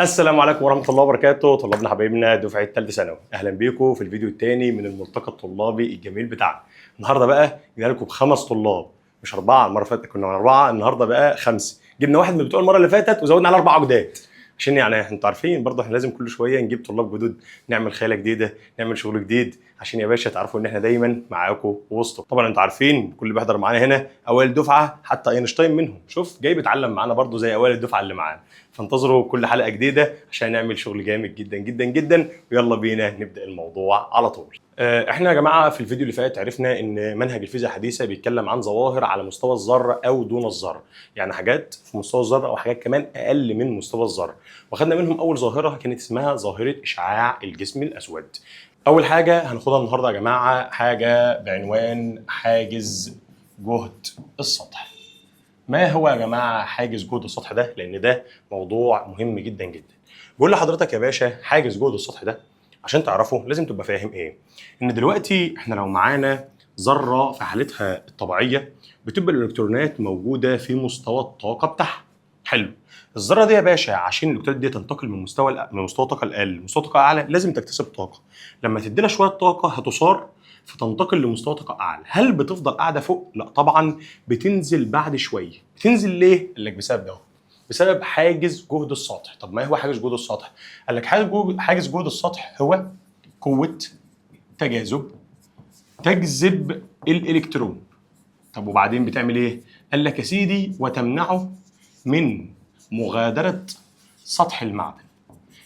السلام عليكم ورحمة الله وبركاته. طلابنا حبايبنا دفعة ثالثة ثانوي، أهلا بيكم في الفيديو الثاني من الملتقى الطلابي الجميل بتاعنا. النهارده بقى جبنا لكم ب5 طلاب، مش 4. المرة اللي فاتت كنا 4، النهارده بقى 5. جبنا واحد من بتوع المرة اللي فاتت وزودنا على 4 جداد، عشان يعني انتوا عارفين برضه احنا لازم كل شوية نجيب طلاب جدد، نعمل خيالة جديدة، نعمل شغل جديد، عشان يا باشا تعرفوا ان احنا دايما معاكم وسطكم. طبعا انتوا عارفين كل اللي بيحضر معانا هنا اوائل الدفعة، حتى اينشتاين منهم شوف جاي بيتعلم معانا برضه زي اوائل الدفعة اللي معانا. فانتظروا كل حلقه جديده عشان نعمل شغل جامد جدا جدا جدا. ويلا بينا نبدا الموضوع على طول. احنا يا جماعه في الفيديو اللي فات عرفنا ان منهج الفيزياء الحديثه بيتكلم عن ظواهر على مستوى الذره او دون الذره، يعني حاجات في مستوى الذره او حاجات كمان اقل من مستوى الذره. واخدنا منهم اول ظاهره كانت اسمها ظاهره اشعاع الجسم الاسود. اول حاجه هناخدها النهارده يا جماعه حاجه بعنوان حاجز جهد السطح. ما هو يا جماعه حاجز جهد السطح ده؟ لان ده موضوع مهم جدا جدا. بقول لحضرتك يا باشا حاجز جهد السطح ده عشان تعرفه لازم تبقى فاهم ايه. ان دلوقتي احنا لو معانا ذره في حالتها الطبيعيه بتبقى الالكترونات موجوده في مستوى الطاقه بتاعها. حلو. الذره دي يا باشا عشان الالكترونات دي تنتقل من مستوى الطاقه الاقل لمستوى الطاقه الاعلى لازم تكتسب طاقه. لما تدينا شويه طاقه هتصار فتنتقل لمستوى طاقه اعلى. هل بتفضل قاعده فوق؟ لا طبعا، بتنزل بعد شويه. بتنزل ليه؟ قال لك بسبب ده، بسبب حاجز جهد السطح. طب ما هو حاجز جهد السطح؟ قال لك حاجز جهد السطح هو قوه تجاذب تجذب الالكترون. طب وبعدين بتعمل ايه؟ قال لك يا سيدي وتمنعه من مغادره سطح المعدن.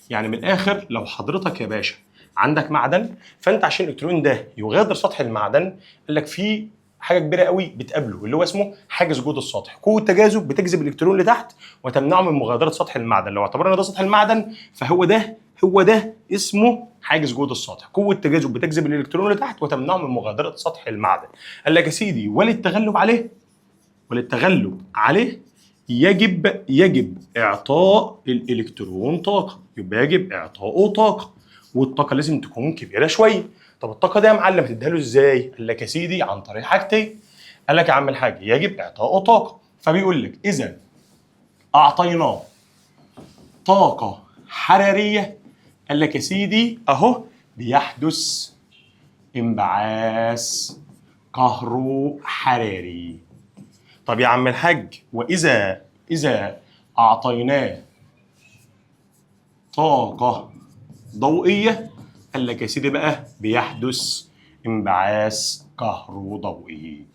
يعني من الاخر لو حضرتك يا باشا عندك معدن، فانت عشان الالكترون ده يغادر سطح المعدن قال لك في حاجه كبيره قوي بتقابله اللي هو اسمه حاجز جهد السطح. قوه تجاذب بتجذب الالكترون لتحت وتمنعه من مغادره سطح المعدن. لو اعتبرنا ده سطح المعدن فهو ده اسمه حاجز جهد السطح. قوه تجاذب بتجذب الالكترون لتحت وتمنعه من مغادره سطح المعدن. قال لك يا سيدي وللتغلب عليه يجب اعطاء الالكترون طاقه. يبقى يجب اعطائه طاقه، والطاقه لازم تكون كبيره شويه. طب الطاقه دي يا معلم تديها له ازاي؟ قال لك يا سيدي عن طريق حاجتين. قال لك يا عم الحاج يجب اعطائه طاقه، فبيقول لك اذا اعطيناه طاقه حراريه قال لك يا سيدي اهو بيحدث انبعاث كهروحراري. طب يا عم الحاج إذا أعطيناه طاقة ضوئية قال لك يا سيدي بقى بيحدث انبعاث كهروضوئي.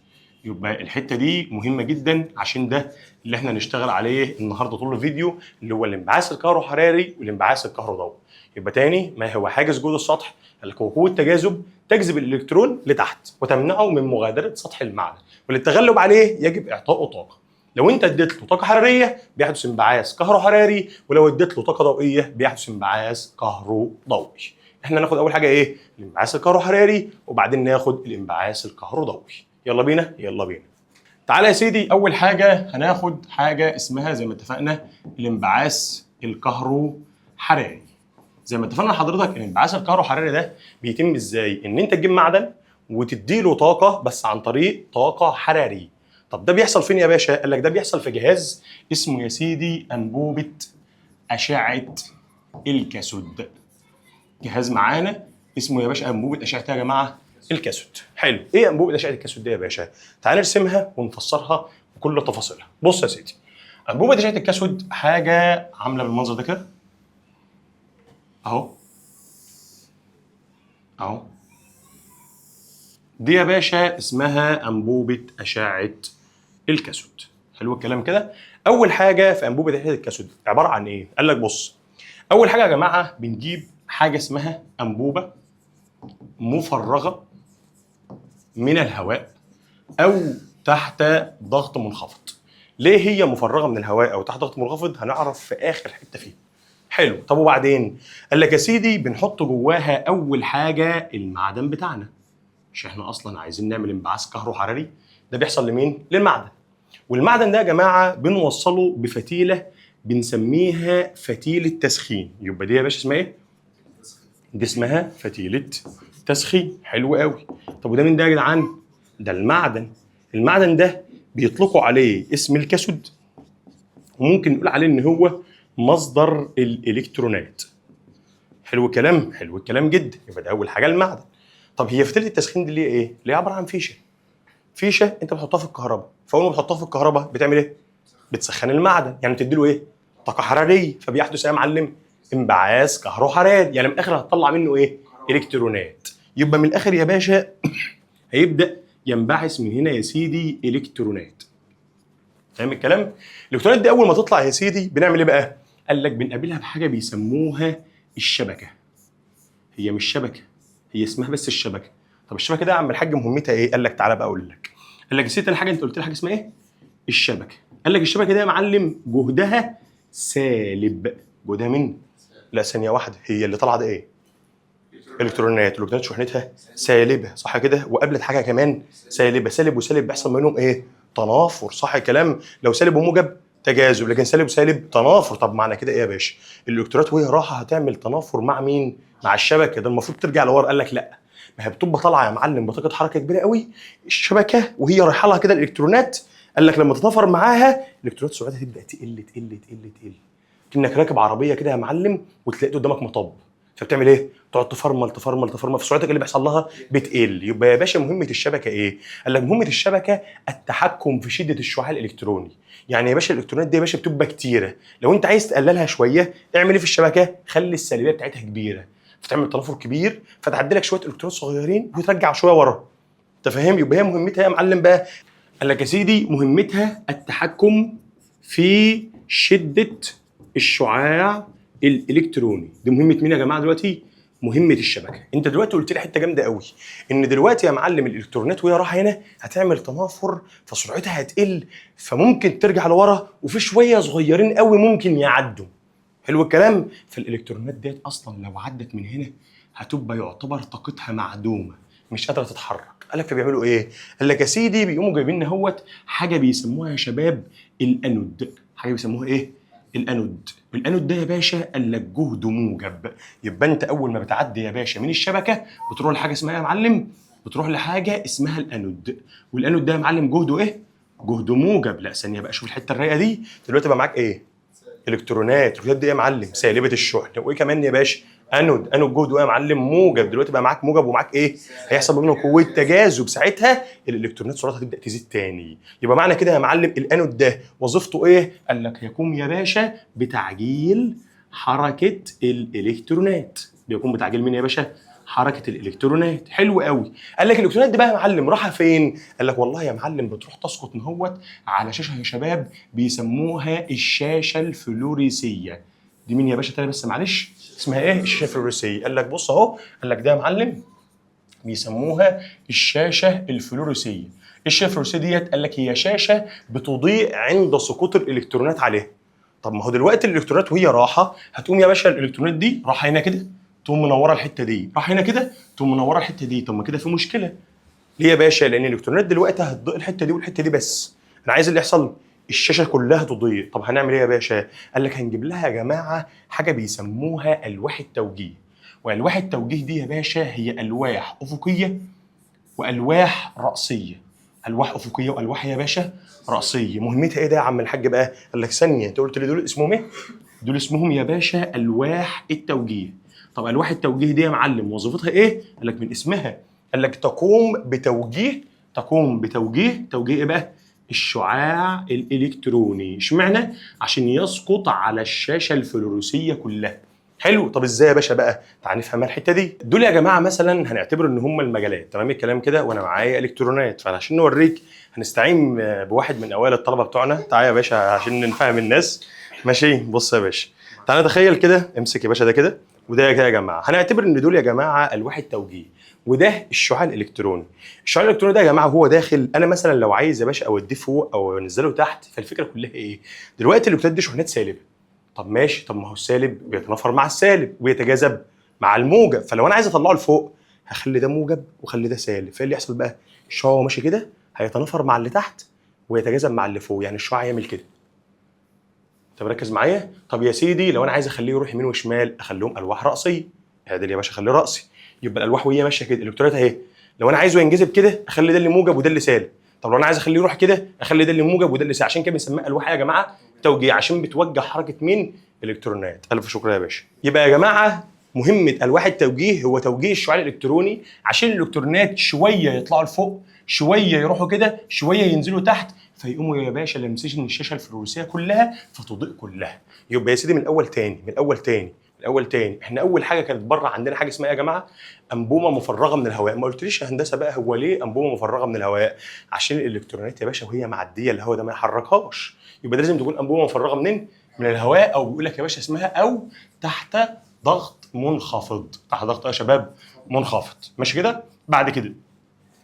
يبقى الحتة دي مهمة جدا عشان ده اللي احنا نشتغل عليه النهارده طول الفيديو، اللي هو الانبعاث الكهروحراري والانبعاث الكهروضوئي. يبقى تاني، ما هو حاجز جهد السطح؟ قال لك هو قوة تجاذب تجذب الالكترون لتحت وتمنعه من مغادرة سطح المعدن، وللتغلب عليه يجب اعطائه طاقة. لو انت اديت له طاقة حرارية بيحدث انبعاث كهروحراري، ولو اديت له طاقة ضوئية بيحدث انبعاث كهروضوئي. احنا ناخد اول حاجة ايه؟ الانبعاث الكهروحراري، وبعدين ناخد الانبعاث الكهروضوئي. يلا بينا يلا بينا. تعالى يا سيدي، اول حاجة هناخد حاجة اسمها زي ما اتفقنا الانبعاث الكهروحراري. زي ما اتفقنا حضرتك الانبعاث الكهروحراري ده بيتم ازاي؟ ان انت تجيب معدن وتديله طاقه بس عن طريق طاقه حراريه. طب ده بيحصل فين يا باشا؟ قال لك ده بيحصل في جهاز اسمه يا سيدي انبوبه اشعه الكاثود. جهاز معانا اسمه يا باشا انبوبه اشعه يا جماعه الكاثود. حلو. ايه انبوبه اشعه الكاثود دي يا باشا؟ تعال نرسمها ونفسرها بكل تفاصيلها. بص يا سيدي، انبوبه اشعه الكاثود حاجه عامله بالمنظر ده كده اهو. دي يا باشا اسمها انبوبه اشعه الكاثود. حلو الكلام كده. اول حاجه في انبوبه اشعه الكاثود عباره عن ايه؟ قال لك بص، اول حاجه يا جماعه بنجيب حاجه اسمها انبوبه مفرغه من الهواء او تحت ضغط منخفض. ليه هي مفرغه من الهواء او تحت ضغط منخفض؟ هنعرف في اخر حته فيه. حلو. طب وبعدين؟ قال لك يا سيدي بنحط جواها اول حاجه المعدن بتاعنا، مش احنا اصلا عايزين نعمل انبعاث كهروحراري؟ ده بيحصل لمين؟ للمعدن. والمعدن ده يا جماعه بنوصله بفتيله بنسميها فتيله تسخين. يبقى دي يا باشا اسمها ايه؟ دي اسمها فتيله تسخين. حلو قوي. طب وده مين ده يا جدعان؟ ده المعدن. المعدن ده بيطلقوا عليه اسم الكاثود، وممكن نقول عليه ان هو مصدر الالكترونات. حلو الكلام، حلو الكلام جدا. يبقى ده اول حاجه المعدن. طب هي فتيله التسخين دي اللي هي ايه؟ اللي هي عباره عن فيشه. فيشه انت بتحطها في الكهرباء، فاول ما بتحطها في الكهرباء بتعمل ايه؟ بتسخن المعدن، يعني بتدي له ايه؟ طاقه حراريه، فبيحدث ايه يا معلم؟ انبعاث كهروحراري، يعني من الاخر هتطلع منه ايه؟ الكترونات. يبقى من الاخر يا باشا هيبدا ينبعث من هنا يا سيدي الكترونات. فاهم الكلام؟ الالكترونات دي اول ما تطلع يا سيدي بنعمل ايه بقى؟ قال لك بنقابلها بحاجه بيسموها الشبكه. هي مش شبكه، هي اسمها بس الشبكه. طب الشبكه ده يا عم الحاج مهمتها ايه؟ قال لك تعالى بقى اقول لك. قال لك نسيت الحاجه، انت قلت لي حاجه اسمها ايه؟ الشبكه. قال لك الشبكه دي يا معلم جهدها سالب. جهدها مين؟ لا ثانيه واحده، هي اللي طالعه ده ايه؟ الكترونات. الالكترونات شحنتها سالبه، صح كده؟ وقابلت حاجه كمان سالبه. سالب وسالب بيحصل منهم ايه؟ تنافر، صح الكلام؟ لو سالب وموجب تجاذب، لكن سالب وسالب تنافر. طب معنى كده ايه يا باشا؟ الالكترونات وهي رايحه هتعمل تنافر مع مين؟ مع الشبكه. ده المفروض ترجع لورا. قال لك لا، ما هي بتبقى طالعه يا معلم بطاقه حركه كبيره قوي الشبكه، وهي رايحه لها كده الالكترونات. قال لك لما تتنافر معاها الالكترونات سرعتها تبدا تقل تقل تقل تقل، كأنك راكب عربيه كده يا معلم وتلاقي قدامك مطب، فبتعمل ايه؟ تقعد تفرمل تفرمل تفرمل، في سرعتك اللي بيحصل لها بتقل. يبقى يا باشا مهمه الشبكه ايه؟ قال لك مهمه الشبكه التحكم في شده الشعاع الالكتروني. يعني يا باشا الالكترونات دي يا باشا بتبقى كتيره، لو انت عايز تقللها شويه اعمل ايه في الشبكه؟ خلي السالبيه بتاعتها كبيره، فتعمل تنافر كبير، فتعدي لك شويه الكترونات صغيرين وترجع شويه ورا. انت فاهم؟ يبقى هي مهمتها يا معلم بقى. قال لك يا سيدي مهمتها التحكم في شده الشعاع الالكتروني. دي مهمه مين يا جماعه دلوقتي؟ مهمه الشبكه. انت دلوقتي قلت لي حته جامده قوي، ان دلوقتي يا معلم الالكترونات وهي رايحه هنا هتعمل تنافر، فسرعتها هتقل، فممكن ترجع لورا، وفي شويه صغيرين قوي ممكن يعدوا. حلو الكلام؟ فالالكترونات ديت اصلا لو عدت من هنا هتبقى يعتبر طاقتها معدومه، مش قادره تتحرك. قال لك فبيعملوا ايه؟ قال لك يا سيدي بيقوموا جايبين لنا اهوت حاجه بيسموها يا شباب الانود. حاجه بيسموها ايه؟ الانود. الانود ده يا باشا قال لك جهد موجب. يبقى انت اول ما بتعدي يا باشا من الشبكه بتروح لحاجه اسمها يا معلم، بتروح لحاجه اسمها الانود. والانود ده يا معلم جهده ايه؟ جهد موجب. لا ثانيه بقى، شوف الحته الرايقه دي. دلوقتي بقى معاك ايه؟ الكترونات. الالكترونات دي يا معلم سالبه الشحن، وايه كمان يا باشا؟ انود. انود جهده ايه يا معلم؟ موجب. دلوقتي بقى معاك موجب ومعاك ايه؟ هيحصل بينهم قوه تجاذب، ساعتها الالكترونات سرعتها تبدا تزيد تاني. يبقى معنى كده يا معلم الانود ده وظيفته ايه؟ قال لك يقوم يا باشا بتعجيل حركه الالكترونات. بيقوم بتعجيل مين يا باشا؟ حركه الالكترونات. حلو قوي. قال لك الالكترونات دي بقى يا معلم رايحه فين؟ قال لك والله يا معلم بتروح تسقط مهوت على شاشه يا شباب بيسموها الشاشه الفلوريسيه. دي مين يا باشا تاني بس معلش؟ اسمها ايه؟ الشاشه الفلوريسيه. قال لك بص اهو، قال لك ده يا معلم بيسموها الشاشه الفلوريسيه. الشاشه الفلوريسيه ديت قال لك هي شاشه بتضيء عند سقوط الالكترونات عليها. طب ما هو دلوقتي الالكترونات وهي راحه هتقوم يا باشا الالكترونات دي راحه هنا كده تقوم منوره الحته دي، راح هنا كده تقوم منوره الحته دي. طب ما كده في مشكله. ليه يا باشا؟ لان الالكترونات دلوقتي هتضيء الحته دي والحته دي بس. انا عايز اللي يحصل الشاشه كلها تضيء. طب هنعمل ايه يا باشا؟ قال لك هنجيب لها يا جماعه حاجه بيسموها الواح التوجيه. والواح التوجيه دي يا باشا هي الواح افقيه والواح راسيه. الواح افقيه والواح يا باشا راسيه. مهمتها ايه ده يا عم الحاج بقى؟ قال لك ثانيه، انت قلت لي دول اسمهم ايه؟ دول اسمهم يا باشا الواح التوجيه. طب الواح التوجيه دي يا معلم وظيفتها ايه؟ قال لك من اسمها، قال لك تقوم بتوجيه، تقوم بتوجيه، توجيه ايه بقى؟ الشعاع الالكتروني. اشمعنى؟ عشان يسقط على الشاشه الفلوروسيه كلها. حلو. طب ازاي يا باشا بقى؟ تعال نفهم الحته دي. دول يا جماعه مثلا هنعتبر ان هم المجالات، تمام الكلام كده، وانا معايا الكترونات. فعشان نوريك هنستعين بواحد من اوائل الطلبه بتوعنا. تعالى يا باشا عشان نفهم الناس. ماشي؟ بص يا باشا، تعالى نتخيل كده، امسك يا باشا ده كده وده كده يا جماعه. هنعتبر ان دول يا جماعه الواح التوجيه وده الشعاع الالكتروني. الشعاع الالكتروني ده يا جماعه هو داخل، انا مثلا لو عايز يا باشا اوديه فوق او انزله تحت، فالفكره كلها ايه؟ دلوقتي الالكترونات دي شحنات سالبه. طب ماشي، طب ما هو السالب بيتنافر مع السالب ويتجاذب مع الموجب، فلو انا عايز اطلعه لفوق هخلي ده موجب واخلي ده سالب. فايه اللي يحصل بقى؟ الشعاع وهو ماشي كده هيتنافر مع اللي تحت ويتجاذب مع اللي فوق، يعني الشعاع يعمل كده. انت مركز معايا؟ طب يا سيدي لو انا عايز اخليه يروح يمين وشمال اخليهم الواح راسيه. اعدل يا باشا خليه راسي. يبقى الالواح وهي ماشيه كده الالكترونات اهي، لو انا عايزه ينجذب كده اخلي ده اللي موجب وده اللي سالب. طب لو انا عايز اخليه يروح كده اخلي ده اللي موجب وده اللي سالب. عشان كده بنسميها الواح يا جماعه توجيه، عشان بتوجه حركه مين؟ الكترونات. الف شكر يا باشا. يبقى يا جماعه مهمه الواح التوجيه هو توجيه الشعاع الالكتروني عشان الالكترونات شويه يطلعوا لفوق، شويه يروحوا كده، شويه ينزلوا تحت، فيقوموا يا باشا لامسين الشاشه الفلوروسيه كلها فتضيء كلها. يبقى يا سيدي من الاول تاني، احنا اول حاجه كانت بره عندنا حاجه اسمها يا جماعه انبوبه مفرغه من الهواء. ما قلتليش يا هندسه بقى هو ليه انبوبه مفرغه من الهواء؟ عشان الالكترونات يا باشا وهي معديه الهواء ده ما يحركهاش. يبقى لازم تكون انبوبه مفرغه منين؟ من الهواء، او بيقول لك يا باشا اسمها او تحت ضغط منخفض. تحت ضغط يا شباب منخفض. ماشي كده؟ بعد كده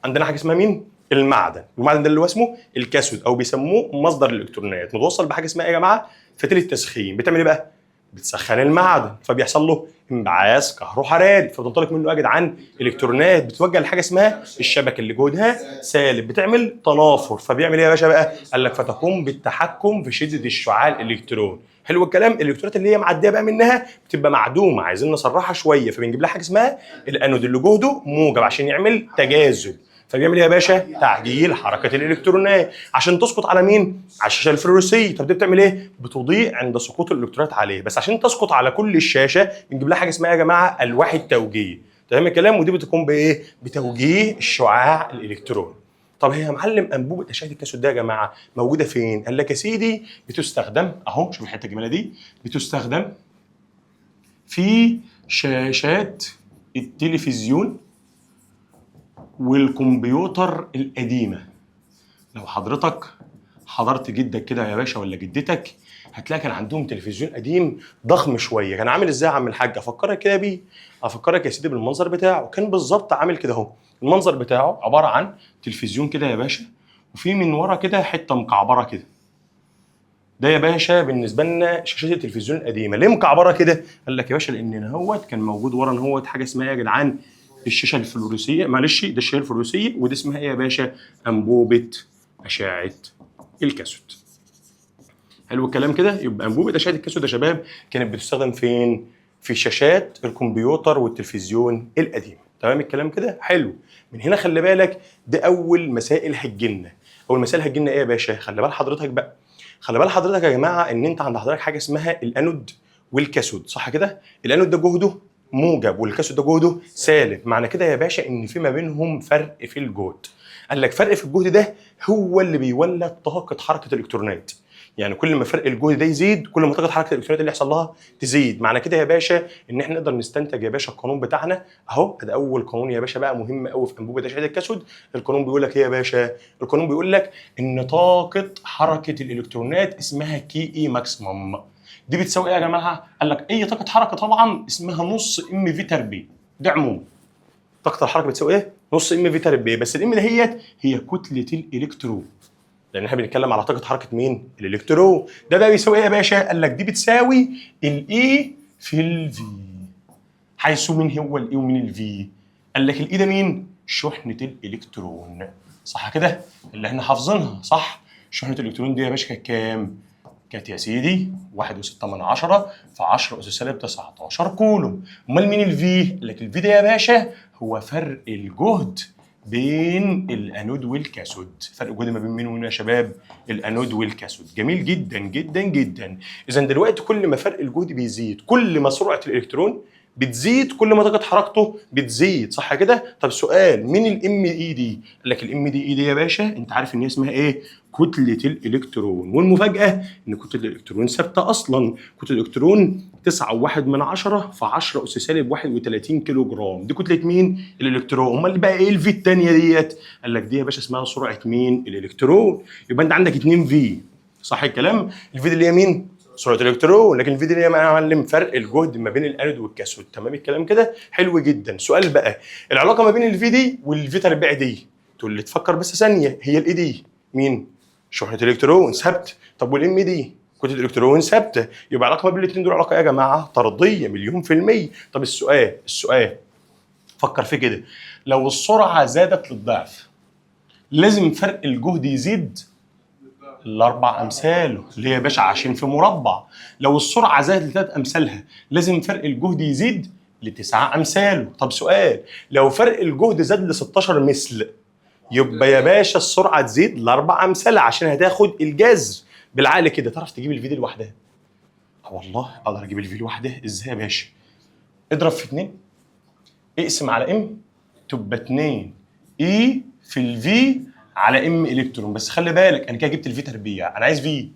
عندنا حاجه اسمها مين؟ المعدن ده اللي هو اسمه الكاثود او بيسموه مصدر الالكترونات، متوصل بحاجه اسمها ايه يا جماعه؟ فتيله تسخين. بتعمل ايه بقى؟ بتسخن المعدن فبيحصل له انبعاث كهروحراري، فبتنطلق منه يا جدعان الكترونات بتوجه لحاجه اسمها الشبكه اللي جهدها سالب، بتعمل تنافر. فبيعمل ايه يا باشا بقى؟ قال لك فتقوم بالتحكم في شده الشعاع الالكتروني. حلو الكلام. الالكترونات اللي هي معديه بقى منها بتبقى معدومه، عايزين نصرحها شويه، فبنجيب لها حاجه اسمها الانود اللي جهده موجب عشان يعمل تجاذب. فبيعمل ايه يا باشا؟ تعديل حركه الالكترونات عشان تسقط على مين؟ على الشاشه الفلوروسيه. طب دي بتعمل ايه؟ بتضيء عند سقوط الالكترونات عليه، بس عشان تسقط على كل الشاشه بنجيب لها حاجه اسمها يا جماعه الواح التوجيه. تمام الكلام؟ ودي بتقوم بايه؟ بتوجيه الشعاع الالكتروني. طب هي يا معلم انبوبه اشعه الكاثود ده يا جماعه موجوده فين؟ قال لك يا سيدي بتستخدم اهو، شوف الحته الجميله دي، بتستخدم في شاشات التلفزيون والكمبيوتر القديمه. لو حضرتك حضرت جدك كده يا باشا ولا جدتك هتلاقي كان عندهم تلفزيون قديم ضخم شويه. كان عامل ازاي يا عم الحاج؟ افكرك كده بيه، افكرك يا سيدي بالمنظر بتاعه. كان بالظبط عامل كده اهو. المنظر بتاعه عباره عن تلفزيون كده يا باشا، وفي من ورا كده حته مكعبره كده. ده يا باشا بالنسبه لنا شاشات التلفزيون القديمه. ليه مكعبره كده؟ قال لك يا باشا لان هوت كان موجود ورا هوت حاجه اسمها يا جدعان الشاشه الفلوروسيه، معلش ده الشاشه الفلوروسيه، ودي اسمها ايه يا باشا؟ انبوبه اشعه الكاثود. حلو الكلام كده؟ يبقى انبوبه اشعه الكاثود يا شباب كانت بتستخدم فين؟ في شاشات الكمبيوتر والتلفزيون القديم. تمام الكلام كده؟ حلو. من هنا خلي بالك ده اول مسائل هتجيلنا. اول مسائل هتجيلنا ايه يا باشا؟ خلي بال حضرتك بقى، خلي بال حضرتك يا جماعه ان انت عند حضرتك حاجه اسمها الانود والكاثود، صح كده؟ الانود ده جهده موجب والكاثود ده جهده سالب. معنى كده يا باشا ان في ما بينهم فرق في الجهد. قال لك فرق في الجهد ده هو اللي بيولد طاقه حركه الالكترونات. يعني كل ما فرق الجهد ده يزيد كل ما طاقه حركه الالكترونات اللي يحصل لها تزيد. معنى كده يا باشا ان احنا نقدر نستنتج يا باشا القانون بتاعنا اهو. ده اول قانون يا باشا بقى مهم قوي في انبوبه اشعه الكاثود. القانون بيقول لك ايه يا باشا؟ القانون بيقول لك ان طاقه حركه الالكترونات اسمها كي اي ماكسيمم. دي بتساوي ايه يا جماعه؟ قال لك اي طاقه حركه طبعا اسمها نص ام في تربيع. ده عموما طاقه الحركه بتساوي ايه؟ نص ام في تربيع. بس الام دهيت هي كتله الالكترون، لان احنا بنتكلم على طاقه حركه مين؟ الالكترون. ده بقى بيساوي ايه يا باشا؟ قال لك دي بتساوي الاي في الفي. حيث مين هو الاي ومين الفي؟ قال لك الاي ده مين؟ شحنه الالكترون. صح كده؟ اللي احنا حافظينها صح؟ شحنه الالكترون دي يا باشا كانت كام؟ كانت يا سيدي 1.6 في 10 أس سالب 19 كولوم. امال مين الفي؟ قال لك الفي ده يا باشا هو فرق الجهد بين الانود والكاثود. فرق الجهد ما بين مين ومين يا شباب؟ الانود والكاثود. جميل جدا جدا جدا. اذا دلوقتي كل ما فرق الجهد بيزيد كل ما سرعه الالكترون بتزيد كل ما طاقه حركته بتزيد، صح كده؟ طب سؤال، مين الام اي دي؟ قال لك الام دي اي دي يا باشا انت عارف ان هي اسمها ايه؟ كتله الالكترون. والمفاجاه ان كتله الالكترون ثابته اصلا. كتله الالكترون 9.1 في 10 أس سالب 31 كيلو جرام. دي كتله مين؟ الالكترون. امال بقى ايه الفي الثانيه ديت؟ قال لك دي يا باشا اسمها سرعه مين؟ الالكترون. يبقى انت عندك 2 في، صح الكلام؟ الفي دي اللي هي مين؟ سرعه الالكترون. لكن الفي دي اللي هي معلم فرق الجهد ما بين الانود والكاثود. تمام الكلام كده؟ حلو جدا. سؤال بقى، العلاقه ما بين الفي دي والفي تربيع دي، تقول لي تفكر بس ثانيه، هي الاي دي مين؟ شحنه الالكترون ثابت. طب والام دي كتله الالكترون ثابته. يبقى العلاقه ما بين الاثنين دول علاقه ايه يا جماعه؟ طرديه مليون في الميه. طب السؤال فكر في كده، لو السرعه زادت للضعف لازم فرق الجهد يزيد الاربع امثاله اللي هي يا باشا عشان في مربع. لو السرعه زادت لثلاث امثالها لازم فرق الجهد يزيد لتسعه امثاله. طب سؤال، لو فرق الجهد زاد ل 16 مثل يبقى يا باشا السرعه تزيد لاربع امثله عشان هتاخد الجذر. بالعقل كده تعرف تجيب الفي دي لوحدها؟ والله اقدر اجيب الفي لوحدها. ازاي يا باشا؟ اضرب في 2، اقسم على ام، تبقى 2 اي في الفي على ام الكترون. بس خلي بالك انا كده جبت الفي تربيع، انا عايز في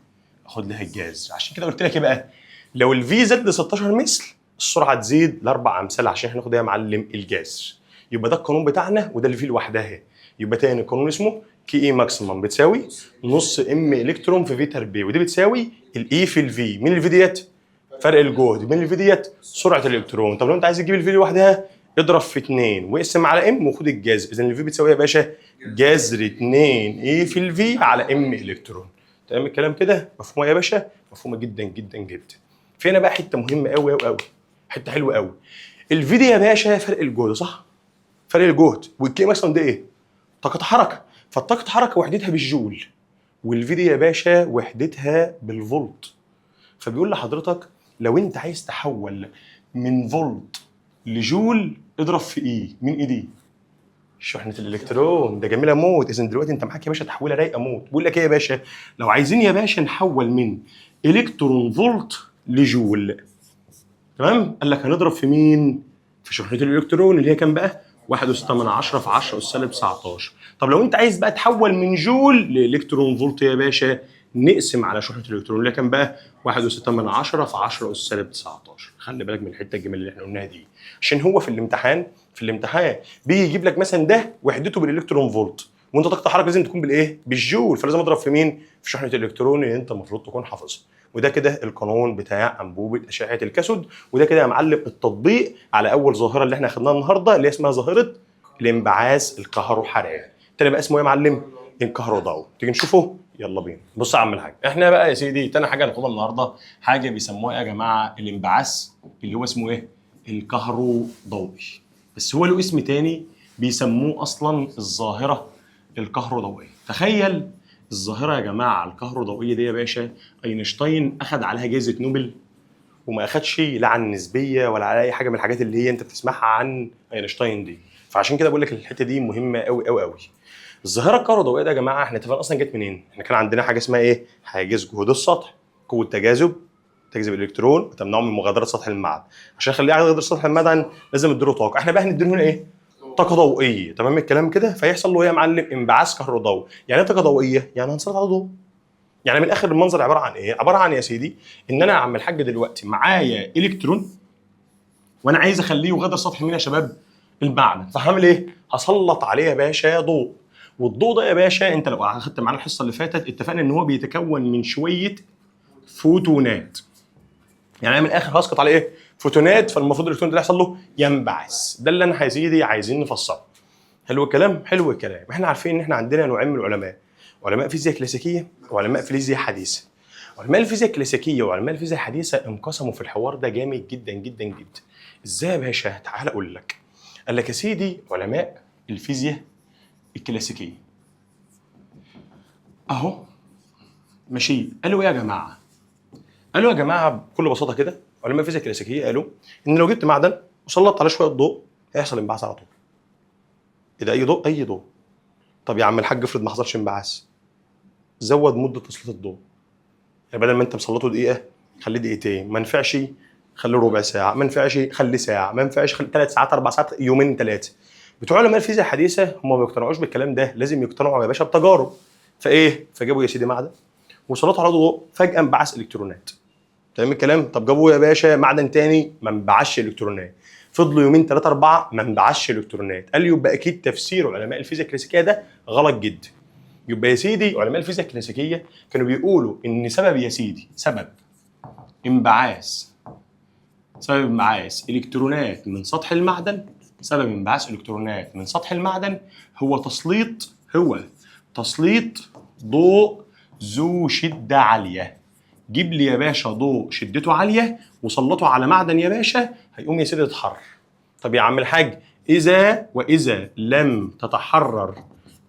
اخد لها الجاز. عشان كده قلت لك ايه بقى؟ لو الفي زاد ل 16 مثل السرعه تزيد لاربع امثال عشان هناخد يا معلم الجاز. يبقى ده القانون بتاعنا وده الفي لوحدها اهي. يبقى تاني قانون اسمه كي اي ماكسيمم بتساوي نص ام الكترون في في تربيع، ودي بتساوي الاي في الفي. مين الفي ديت؟ فرق الجهد. بين الفي ديت سرعه الالكترون. طب لو انت عايز تجيب الفي لوحدها اضرب في 2 واقسم على ام وخد الجذر. اذا الفي بتساوي يا باشا جذر 2 اي في الفي على ام الكترون. تمام الكلام كده؟ مفهومه يا باشا؟ مفهومه جدا جدا جدا. في هنا بقى حته مهمه قوي قوي قوي، حته حلوه قوي. الفي دي يا باشا فرق الجهد صح؟ فرق الجهد. والكي مثلا ده ايه؟ طاقه حركه. فالطاقه حركه وحدتها بالجول، والفي دي يا باشا وحدتها بالفولت. فبيقول لحضرتك لو انت عايز تحول من فولت لجول اضرب في اي. مين اي دي؟ شحنه الالكترون. ده جميله موت. اذا دلوقتي انت معاك يا باشا تحويله رايقه موت. بيقول لك ايه يا باشا؟ لو عايزين يا باشا نحول من الكترون فولت لجول، تمام؟ قال لك هنضرب في مين؟ في شحنه الالكترون اللي هي كام بقى؟ 1.6 في 10 أس سالب 19. طب لو انت عايز بقى تحول من جول لالكترون فولت يا باشا نقسم على شحنه الالكترون اللي هي كام بقى؟ 1.6 في 10 أس سالب 19. خلي بالك من الحته الجميله اللي احنا قلناها دي، عشان هو في الامتحان بيجي يجيب لك مثلا ده وحدته بالالكترون فولت، وانت طاقه حركه لازم تكون بالايه؟ بالجول. فلازم اضرب في مين؟ في شحنه الالكترون اللي انت المفروض تكون حافظها. وده كده القانون بتاع انبوبه اشعه الكاثود. وده كده يا معلم التطبيق على اول ظاهره اللي احنا اخدناها النهارده اللي اسمها ظاهره الانبعاث الكهروحراري. تاني بقى اسمه ايه يا معلم؟ الكهروضوء. تيجي نشوفه؟ يلا بينا. بص يا عم الحاج، احنا بقى يا سيدي تاني حاجه هناخدها النهارده حاجه بيسموها يا جماعه الانبعاث اللي هو اسمه ايه؟ الكهروضوئي. بس هو له اسم تاني بيسموه اصلا الظاهره الكهروضوئيه. تخيل الظاهره يا جماعه الكهروضوئيه دي يا باشا اينشتاين اخذ عليها جائزه نوبل، وما اخدش لا عن النسبيه ولا على اي حاجه من الحاجات اللي هي انت بتسمعها عن اينشتاين دي. فعشان كده بقول لك الحته دي مهمه قوي قوي قوي. الظاهره الكهروضوئيه ده يا جماعه احنا اتفقنا اصلا جت منين؟ احنا كان عندنا حاجه اسمها ايه؟ حاجز جهود السطح، قوه تجاذب تجذب الالكترون وتمنعه من مغادره سطح المعدن. عشان اخليه يغادر سطح المعدن لازم اديله طاقه. احنا بقى هنديله هنا ايه؟ طاقه ضوئيه. تمام الكلام كده؟ فيحصل له ايه يا معلم؟ انبعاث كهروضوئي. يعني ايه طاقه ضوئيه؟ يعني هنسلط على ضوء. يعني من الاخر المنظر عباره عن ايه؟ عباره عن يا سيدي ان انا يا عم الحاج دلوقتي معايا الكترون وانا عايز اخليه يغادر سطح مين يا شباب؟ المعدن. فهعمل ايه؟ هسلط عليه يا باشا ضوء. والضوء ده يا باشا انت لو اخدت معانا الحصه اللي فاتت اتفقنا ان هو بيتكون من شويه فوتونات. يعني انا من الاخر هسقط عليه ايه؟ فوتونات. فالمفروض الالكترون ده يحصل له ينبعث. ده اللي انا يا سيدي عايزين نفسره. حلو الكلام؟ حلو الكلام. احنا عارفين ان احنا عندنا نوعين من العلماء، علماء فيزياء كلاسيكيه وعلماء فيزياء حديثه. علماء الفيزياء الكلاسيكيه وعلماء الفيزياء الحديثه انقسموا في الحوار ده جامد جدا جدا جدا. ازاي يا باشا؟ تعال اقول لك. قال لك يا سيدي علماء الفيزياء الكلاسيكيه اهو ماشي. قالوا ايه يا جماعه؟ قالوا يا جماعه بكل بساطه كده علماء الفيزياء الكلاسيكيه قالوا ان لو جبت معدن وسلطت عليه شويه ضوء هيحصل انبعاث على طول. ايه ده؟ اي ضوء؟ اي ضوء. طب يا عم الحاج افرض ما حصلش انبعاث، زود مده تسليط الضوء. يعني بدل ما انت مسلطه دقيقه خليه دقيقتين. ما نفعش خليه ربع ساعه. ما نفعش خليه ساعه. ما ينفعش خليه 3 ساعات 4 ساعات يومين 3. بتوع علماء الفيزياء الحديثه هم ما بيقتنعوش بالكلام ده، لازم يقتنعوا يا باشا بتجارب. فايه؟ فجابوا يا سيدي معدن وسلطوا على ضوء فجاه انبعث الكترونات. تمام الكلام؟ طب جابوا يا باشا معدن تاني ما انبعثش الكترونات. فضلوا يومين 3 4 ما انبعثش الكترونات. قال يبقى اكيد تفسير علماء الفيزياء الكلاسيكيه ده غلط جدا. يبقى يا سيدي علماء الفيزياء الكلاسيكيه كانوا بيقولوا ان سبب يا سيدي انبعاث سبب انبعاث الكترونات من سطح المعدن، سبب انبعاث الكترونات من سطح المعدن هو تسليط ضوء ذو شده عاليه. جيب لي يا باشا ضوء شدته عاليه وسلطه على معدن يا باشا هيقوم يا سيدي يتحرر. طب يا عم الحاج اذا لم تتحرر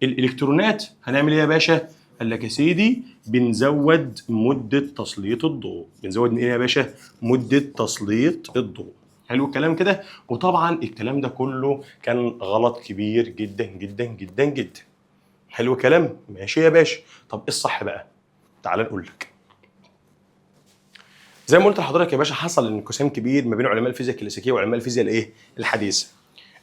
الالكترونات هنعمل ايه يا باشا؟ قال لك يا سيدي بنزود مده تسليط الضوء. بنزود من ايه يا باشا؟ مده تسليط الضوء. حلو الكلام كده؟ وطبعا الكلام ده كله كان غلط كبير جدا جدا جدا جدا. حلو الكلام؟ ماشي يا باشا. طب ايه الصح بقى؟ تعال نقول لك. زي ما قلت لحضرتك يا باشا، حصل انقسام كبير ما بين علماء الفيزياء الكلاسيكيه وعلماء الفيزياء الايه؟ الحديثه.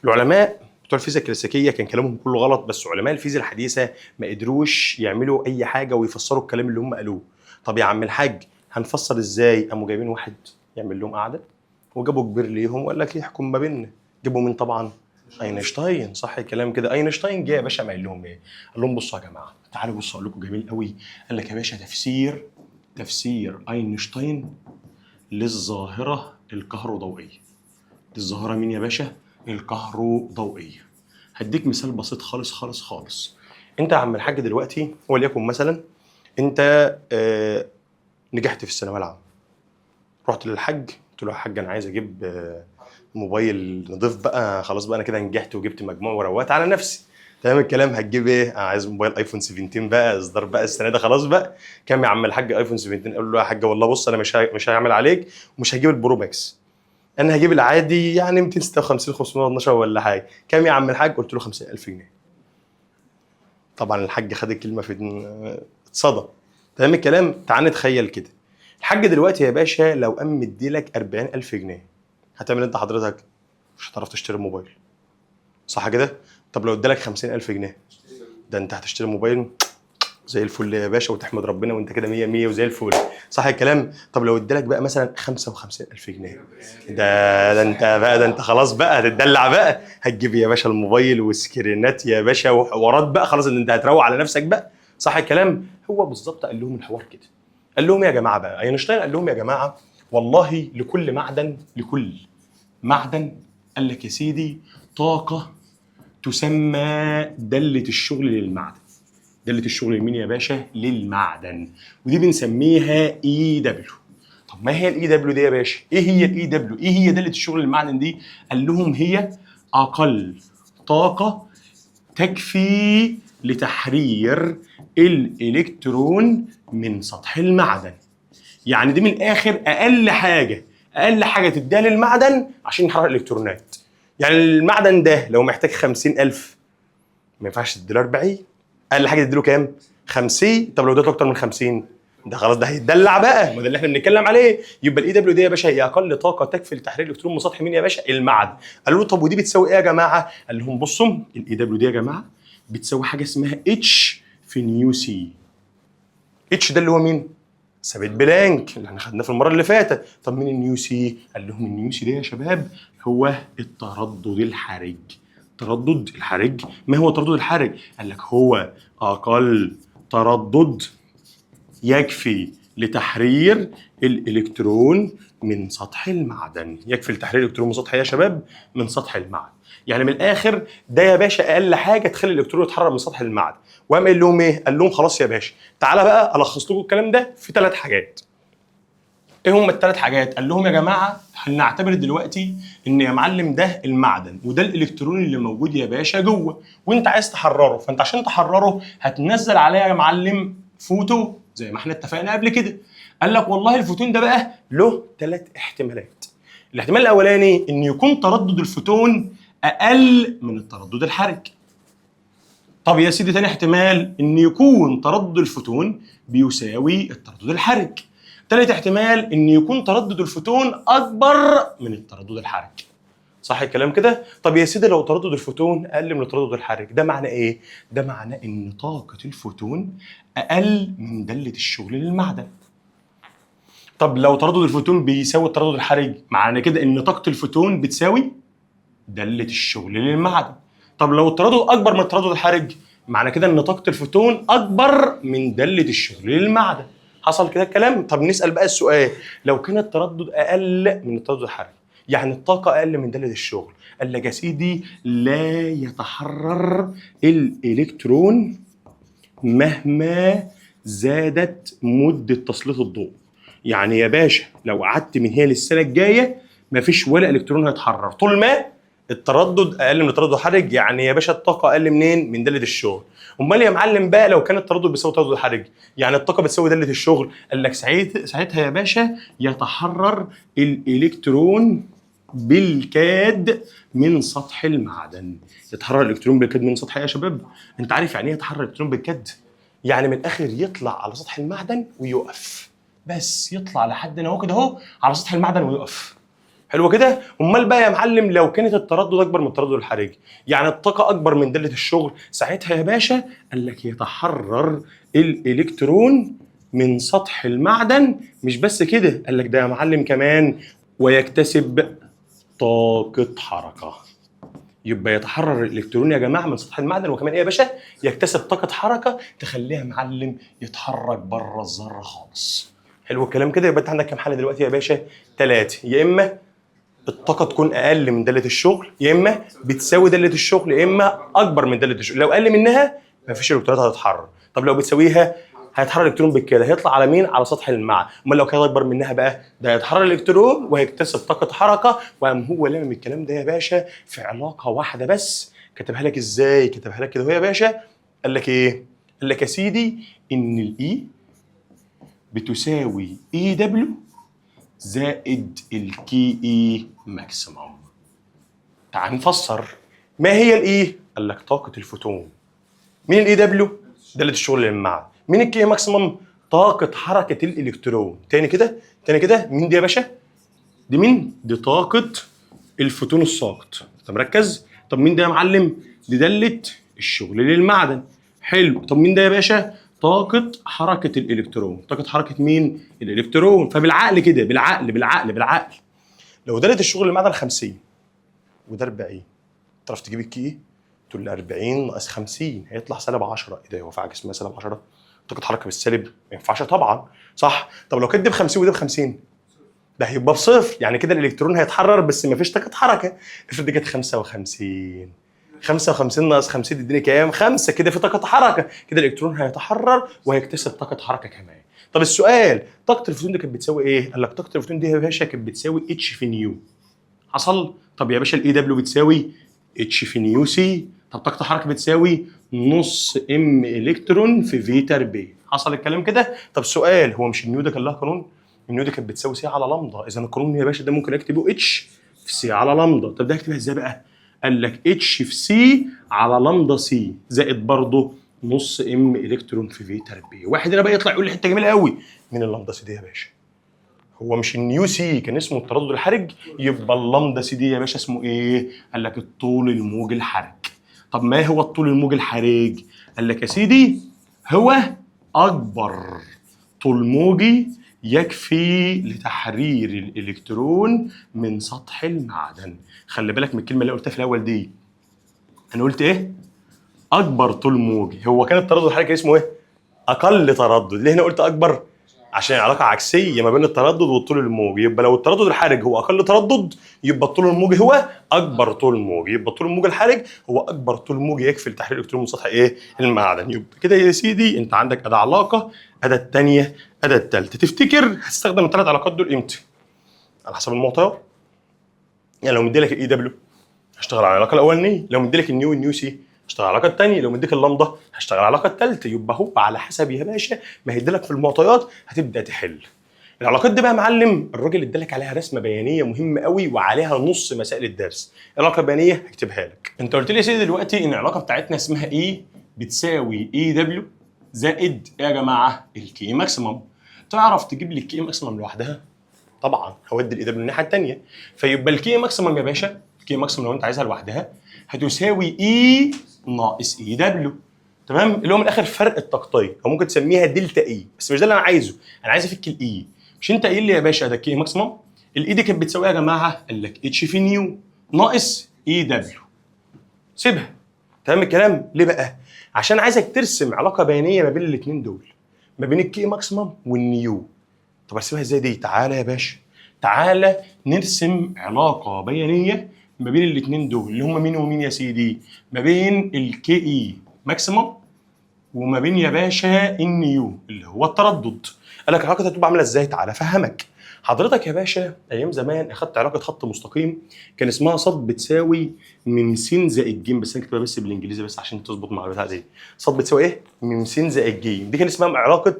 العلماء بتوع الفيزياء الكلاسيكيه كان كلامهم كله غلط، بس علماء الفيزياء الحديثه ما قدروش يعملوا اي حاجه ويفسروا الكلام اللي هم قالوه. طب يا عم الحاج هنفسر ازاي؟ قاموا جايبين واحد يعمل لهم قعده وجابوا كبير ليهم وقال لك يحكم ما بيننا. جابوا مين طبعا؟ اينشتاين. صح الكلام كده. اينشتاين جه يا باشا قال لهم ايه؟ قال لهم بصوا يا جماعه، تعالوا بصوا اقول لكم جميل قوي. قال لك يا باشا تفسير اينشتاين للظاهره الكهروضوئيه. الظاهره مين يا باشا؟ الكهروضوئيه. هديك مثال بسيط خالص خالص خالص. انت يا عم الحاج دلوقتي وليكن مثلا انت نجحت في الثانويه العامه، رحت للحاج قلت له يا حاج انا عايز اجيب موبايل نضيف بقى، خلاص بقى انا كده نجحت وجبت مجموع وروقت على نفسي. تمام الكلام. هتجيب ايه؟ انا عايز موبايل ايفون 17 بقى، اصدار بقى السنه ده خلاص بقى. كام يا عم الحاج ايفون 17؟ قال له يا حاج والله بص انا مش هعمل عليك ومش هجيب البرو ماكس، انا هجيب العادي يعني 256 512 ولا حاجه. كام يا عم الحاج؟ قلت له 50000 جنيه. طبعا الحاج خد الكلمه في اتصدم. تمام الكلام. تعال نتخيل كده، الحاج دلوقتي يا باشا لو قام مديلك 40000 جنيه، هتعمل انت حضرتك؟ مش هتعرف تشتري موبايل، صح كده؟ طب لو ادالك 50000 جنيه، ده انت هتشتري موبايل زي الفل يا باشا وتحمد ربنا وانت كده 100 100 وزي الفل، صح الكلام؟ طب لو ادالك بقى مثلا 55000 جنيه، ده انت خلاص بقى هتدلع بقى، هتجيب يا باشا الموبايل وسكرينات يا باشا وحوارات بقى، خلاص ان انت هتروق على نفسك بقى، صح الكلام؟ هو بالظبط قال لهم الحوار كده. قال لهم يا جماعه بقى، اينشتاين قال لهم يا جماعه والله لكل معدن قال لك يا سيدي طاقه تسمى دله الشغل للمعدن. دالة الشغل لمين يا باشا؟ للمعدن. ودي بنسميها اي دبليو. طب ما هي الاي دبليو دي يا باشا؟ ايه هي الاي دبليو؟ ايه هي دالة الشغل للمعدن دي؟ قال لهم هي اقل طاقة تكفي لتحرير الالكترون من سطح المعدن. يعني دي من الاخر اقل حاجة تديها للمعدن عشان يحرر الالكترونات. يعني المعدن ده لو محتاج 50000 ما ينفعش تديله 40. اقل حاجه تديله كام؟ 50. طب لو اديته اكتر من 50 ده خلاص ده هيتدلع بقى، ما ده اللي احنا بنتكلم عليه. يبقى الاي دبليو دي يا باشا هي اقل طاقه تكفي لتحرير الالكترون من سطح مين يا باشا؟ المعدن. قالوا له طب ودي بتساوي ايه يا جماعه؟ قال لهم بصوا الاي دبليو دي يا جماعه بتساوي حاجه اسمها اتش في نيو سي. اتش ده اللي هو مين؟ ثابت بلانك اللي احنا خدناه في المره اللي فاتت. طب مين النيو سي؟ قال لهم النيو سي ده يا شباب هو التردد الحرج. التردد الحرج. ما هو التردد الحرج؟ قال لك هو اقل تردد يكفي لتحرير الالكترون من سطح المعدن. يكفي لتحرير الالكترون من سطح يا شباب؟ من سطح المعدن. يعني من الاخر ده يا باشا اقل حاجه تخلي الالكترون يتحرر من سطح المعدن. وقام قال لهم ايه؟ قال لهم خلاص يا باشا تعالى بقى الخص لكم الكلام ده في 3 حاجات. ايه هم ال3 حاجات؟ قال لهم يا جماعه هنعتبر دلوقتي ان يا معلم ده المعدن وده الالكترون اللي موجود يا باشا جوه، وانت عايز تحرره، فانت عشان تحرره هتنزل عليه يا معلم فوتو زي ما احنا اتفقنا قبل كده. قال لك والله الفوتون ده بقى له 3 احتمالات. الاحتمال الاولاني ان يكون تردد الفوتون اقل من التردد الحرج. طب يا سيدي تاني احتمال ان يكون تردد الفوتون بيساوي التردد الحرج. تالت احتمال ان يكون تردد الفوتون اكبر من التردد الحرج. صح الكلام كده؟ طب يا سيدي لو تردد الفوتون اقل من التردد الحرج ده معناه ايه؟ ده معناه ان طاقة الفوتون اقل من دالة الشغل للمعدن. طب لو تردد الفوتون بيساوي التردد الحرج معناه كده ان طاقة الفوتون بتساوي دالة الشغل للمعدن. طب لو التردد اكبر من التردد الحرج معنى كده ان طاقة الفوتون اكبر من دالة الشغل للمعدن. حصل كده الكلام؟ طب نسأل بقى السؤال، لو كان التردد اقل من التردد الحرج يعني الطاقة اقل من دالة الشغل، قال لك يا سيدي لا يتحرر الالكترون مهما زادت مدة تسليط الضوء. يعني يا باشا لو قعدت من هنا للسنة الجاية مفيش ولا الكترون هيتحرر طول ما التردد اقل من التردد الحرج. يعني يا باشا الطاقه اقل منين؟ من داله الشغل. امال يا معلم بقى لو كان التردد بيساوي التردد الحرج يعني الطاقه بتساوي داله الشغل، قال لك ساعتها يا باشا يتحرر الالكترون بالكاد من سطح المعدن. يتحرر الالكترون بالكاد من سطح يا شباب؟ انت عارف يعني ايه يتحرر الالكترون بالكاد؟ يعني من الاخر يطلع على سطح المعدن ويقف. بس يطلع لحد هنا اهو كده اهو على سطح المعدن ويقف. حلو كده. امال بقى يا معلم لو كانت التردد اكبر من التردد الحرجي، يعني الطاقه اكبر من داله الشغل، ساعتها يا باشا قال لك يتحرر الالكترون من سطح المعدن. مش بس كده، قال لك ده يا معلم كمان ويكتسب طاقه حركه. يبقى يتحرر الالكترون يا جماعه من سطح المعدن، وكمان ايه يا باشا؟ يكتسب طاقه حركه تخليها يا معلم يتحرك بره الذره خالص. حلو الكلام كده. يبقى انت عندك كام حاله دلوقتي يا باشا؟ 3. يا اما الطاقه تكون اقل من داله الشغل، يا اما بتساوي داله الشغل، يا اما اكبر من داله الشغل. لو اقل منها مفيش الكترونات هتتحرك. طب لو بتساويها هيتحرر الالكترون بالكده، هيطلع على مين؟ على سطح المعدن. امال لو كانت اكبر منها بقى، ده هيتحرر الالكترون وهيكتسب طاقه حركه. وقام هو لامم الكلام ده يا باشا في علاقه واحده بس. كتبها لك ازاي؟ كتبها لك كده اهو يا باشا. قال لك ايه؟ قال لك يا سيدي ان الاي بتساوي اي دبليو زائد الكي اي ماكسيموم. تعال نفسر. ما هي الاي؟ قال لك طاقه الفوتون. مين الاي دبليو؟ داله الشغل للمعدن. مين الكي ماكسيمم؟ طاقه حركه الالكترون. تاني كده تاني كده، مين دي يا باشا؟ دي مين؟ دي طاقه الفوتون الساقط. انت مركز؟ طب مين ده يا معلم؟ دي داله الشغل للمعدن. حلو. طب مين ده يا باشا؟ طاقه حركه الالكترون. طاقه حركه مين؟ الالكترون. فبالعقل كده، بالعقل لو داله الشغل للمعدن 50 وده 40، تعرف تجيب الكي؟ تقول لي 40 ناقص 50 هيطلع سالب 10. ايه ده؟ هو في حاجه اسمها سالب 10؟ طاقه حركه بالسالب ما ينفعش طبعا، صح؟ طب لو كانت دي ب 50 وده ب 50، ده هيبقى بصفر. يعني كده الالكترون هيتحرر بس ما فيش طاقه حركه. افرض دي كانت 55، 55 ناقص 50 تديني كام؟ 5. كده في طاقه حركه، كده الالكترون هيتحرر وهيكتسب طاقه حركه كمان. طب السؤال، طاقه الفوتون دي كانت بتساوي ايه؟ قال لك طاقه الفوتون دي يا باشا كانت بتساوي اتش في نيو. حصل؟ طب يا باشا الاي دبليو بتساوي اتش في نيو سي. طب طاقه الحركه بتساوي نص ام الكترون في في تربيع. حصل الكلام كده؟ طب سؤال، هو مش النيو ده كان لها قانون؟ النيو دي كانت بتساوي سي على لامدا. اذا القانون يا باشا ده ممكن اكتبه اتش في سي على لامدا. طب ده هكتبها ازاي بقى؟ قال لك اتش في سي على لامدا سي زائد برضه نص ام الكترون في في تربيع. واحد هنا بقى يطلع يقول لي حته جميله قوي، من اللامدا سي دي يا باشا؟ هو مش النيو سي كان اسمه التردد الحرج؟ يبقى اللامدا سي دي يا باشا اسمه ايه؟ قال لك الطول الموجي الحرج. طب ما هو الطول الموجي الحرج؟ قال لك يا سيدي هو اكبر طول موجي يكفي لتحرير الالكترون من سطح المعدن. خلي بالك من الكلمه اللي قلتها في الاول دي. انا قلت ايه؟ اكبر طول موجي. هو كان التردد الحركي اسمه ايه؟ اقل تردد. ليه هنا قلت اكبر؟ عشان علاقه عكسيه ما بين التردد والطول الموجي. يبقى لو التردد الحرج هو اقل تردد، يبقى الطول الموجي هو اكبر طول موجي. يبقى الطول الموجي الحرج هو اكبر طول موجي يكفي لتحرير الالكترون من سطح ايه؟ المعدن. يبقى كده يا سيدي انت عندك اداه علاقه، اداه الثانيه، اداه الثالثه. تفتكر هتستخدم الثلاث علاقات دول امتى؟ على حسب المعطيات. يعني لو مديلك الاي دبليو هشتغل على العلاقه الاولانيه، لو مديلك النيو سي هشتغل على العلاقه الثانيه، لو مديك اللمضه هشتغل على العلاقه الثالثه. يبقى هو على حسب يا باشا ما هيديلك في المعطيات هتبدا تحل. العلاقات دي بقى يا معلم الراجل ادالك عليها رسمه بيانيه مهمه قوي وعليها نص مسائل الدرس. العلاقه البيانيه هكتبها لك. انت قلت لي يا سيدي دلوقتي ان العلاقه بتاعتنا اسمها اي بتساوي اي دبليو زائد ايه يا جماعه؟ الكي ماكسيمم. تعرف تجيب لي الكي ماكسيمم لوحدها؟ طبعا هودي الاي دبليو الناحيه الثانيه. فيبقى الكي ماكسيمم يا باشا، الكي ماكسيمم لو انت عايزها لوحدها هتساوي اي ناقص اي دبليو. تمام؟ اللي هو من الاخر فرق الطاقتين، او ممكن تسميها دلتا اي، بس مش ده اللي انا عايزه. انا عايز افك الاي. مش انت قايل لي يا باشا ده كي ماكسيمم؟ الاي دي كانت بتساوي يا جماعه؟ قال لك اتش في نيو ناقص اي دبليو. سيبها. تمام الكلام؟ ليه بقى؟ عشان عايزك ترسم علاقه بيانيه ما بين الاثنين دول، ما بين الكي ماكسيمم والنيو. طب ارسمها ازاي دي؟ تعالى يا باشا، تعالى نرسم علاقه بيانيه ما بين الاثنين دول اللي هم مين ومين يا سيدي؟ ما بين الكي اي ماكسيمم وما بين يا باشا النيو اللي هو التردد. قال لك العلاقه هتبقى عامله ازاي؟ تعالى افهمك. حضرتك يا باشا ايام زمان اخدت علاقه خط مستقيم كان اسمها ص بتساوي م س زائد ج، بس انا كاتبها بس بالانجليزي بس عشان تظبط مع البتاع دي. ص بتساوي ايه؟ م س زائد ج. دي كان اسمها علاقه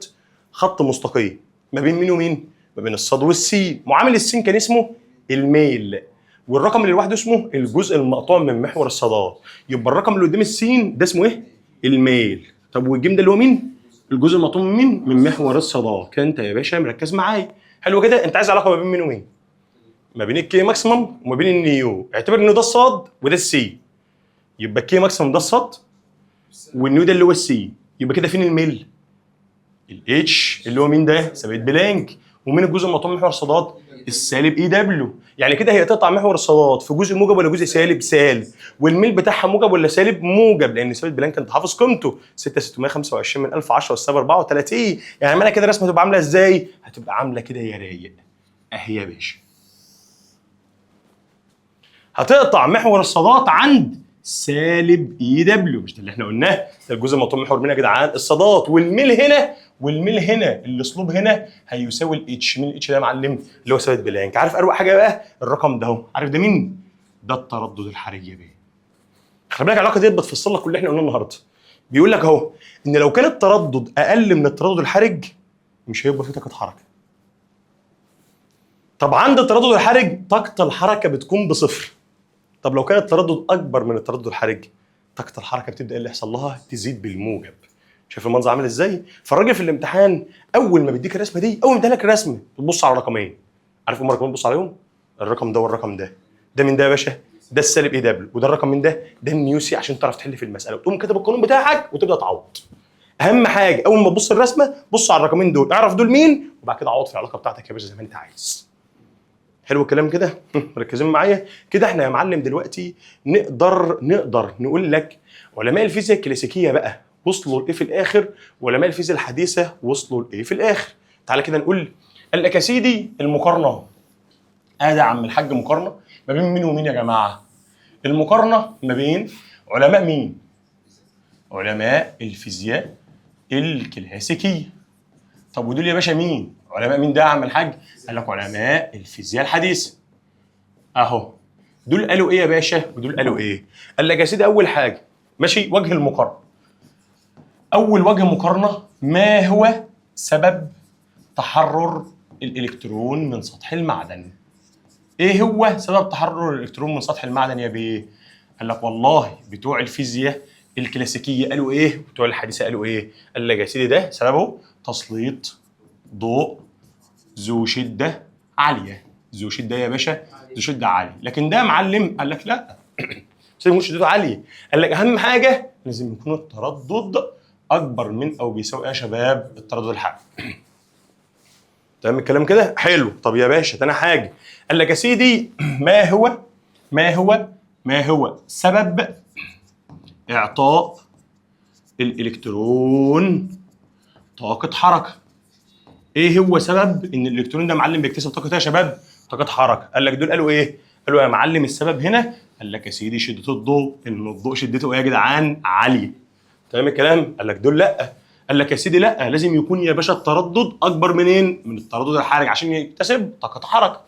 خط مستقيم ما بين مين ومين؟ ما بين الصاد والسين. معامل السين كان اسمه الميل، والرقم اللي لوحده اسمه الجزء المقطوع من محور الصادات. يبقى الرقم اللي قدام السين ده اسمه ايه؟ الميل. طب والجيم ده اللي هو مين؟ الجزء المطلوب من محور الصدى. كده انت يا باشا مركز معايا. حلو كده. انت عايز علاقه ما بين مين ومين؟ ما بين الكي ماكسيمم وما بين النيو. اعتبر انه ده الصاد وده السي، يبقى الكي ماكسيمم ده الصاد والنيو ده اللي هو السي. يبقى كده فين الميل؟ الاتش اللي هو مين ده؟ ثابت بلانك. ومين الجزء المطلوب من محور الصادات؟ السالب اي دبليو. يعني كده هي تقطع محور الصادات في جزء موجب ولا جزء سالب؟ سالب. والميل بتاعها موجب ولا سالب؟ موجب، لان ثابت بلانك انت حافظ قيمته 6625 من 1000 10 والسالب 34. يعني مالها كده رسمه تبقى عامله ازاي؟ هتبقى عامله كده يا رايق اهي يا باشا. هتقطع محور الصادات عند سالب اي دبليو. مش ده اللي احنا قلناه؟ ده الجزء المطلوب محور مين يا جدعان؟ الصادات. والميل هنا الاسلوب هنا هيساوي الاتش. مين الاتش ده يا معلم؟ اللي هو ثابت بلانك. عارف اروق حاجه بقى؟ الرقم ده اهو. عارف ده مين؟ ده التردد الحرجي بيه. خلي بالك العلاقه دي بتفصل لك كل اللي احنا قلناه النهارده. بيقول لك اهو ان لو كان التردد اقل من التردد الحرج مش هيبقى فيه طاقه حركه. طب عند التردد الحرج طاقه الحركه بتكون بصفر. طب لو كان التردد اكبر من التردد الحرج طاقه الحركه بتبدا اللي يحصل لها تزيد بالموجب. شايف المنظر عامل ازاي؟ فالراجل في الامتحان اول ما بيديك الرسمه دي، اول ما يديلك الرسمه بتبص على رقمين. عارف هم رقمين بتبص عليهم؟ الرقم ده والرقم ده. ده من ده يا باشا؟ ده السالب اي دبليو. وده الرقم من ده؟ ده النيو سي، عشان تعرف تحل في المساله وتقوم كاتب القانون بتاعك وتبدا تعوض. اهم حاجه اول ما تبص الرسمه بص على الرقمين دول، اعرف دول مين وبعد كده عوض في العلاقه بتاعتك يا باشا زي ما انت عايز. حلو الكلام كده؟ مركزين معايا كده؟ احنا يا معلم دلوقتي نقدر نقول لك علماء الفيزياء الكلاسيكيه بقى وصلوا لايه في الاخر، وعلماء الفيزياء الحديثه وصلوا لايه في الاخر. تعالى كده نقول. قال لك يا سيدي المقارنه. ادي يا عم الحاج مقارنه ما بين مين ومين يا جماعه؟ المقارنه ما بين علماء مين؟ علماء الفيزياء الكلاسيكيه. طب ودول يا باشا مين؟ علماء مين ده يا عم الحاج؟ قال لك علماء الفيزياء الحديثه. اهو دول قالوا ايه يا باشا ودول قالوا ايه؟ قال لك يا سيدي اول حاجه ماشي وجه المقارنه. اول وجه مقارنه ما هو سبب تحرر الالكترون من سطح المعدن؟ ايه هو سبب تحرر الالكترون من سطح المعدن يا بيه؟ قال لك والله بتوع الفيزياء الكلاسيكيه قالوا ايه، بتوع الحديثه قالوا ايه؟ قال لك يا سيدي ده سببه تسليط ضوء ذو شده عاليه. ذو شده يا باشا، ذو شده عاليه. لكن ده يا معلم قال لك لا مش شدته عاليه. قال لك اهم حاجه لازم يكون التردد اكبر من او بيساوي ايه يا شباب؟ التردد الحركي. تمام الكلام كده؟ حلو. طب يا باشا تاني حاجه قال لك يا سيدي ما هو سبب اعطاء الالكترون طاقه حركه؟ ايه هو سبب ان الالكترون ده معلم بيكتسب طاقه يا شباب؟ طاقه حركه. قال لك دول قالوا ايه؟ قالوا يا معلم السبب هنا قال لك يا سيدي شده الضوء، ان الضوء شدته ايه يا جدعان؟ عاليه. تمام الكلام؟ قال لك دول لا. قال لك يا سيدي لا، لازم يكون يا باشا التردد اكبر منين؟ من التردد الحرج عشان يكتسب طاقه حركه.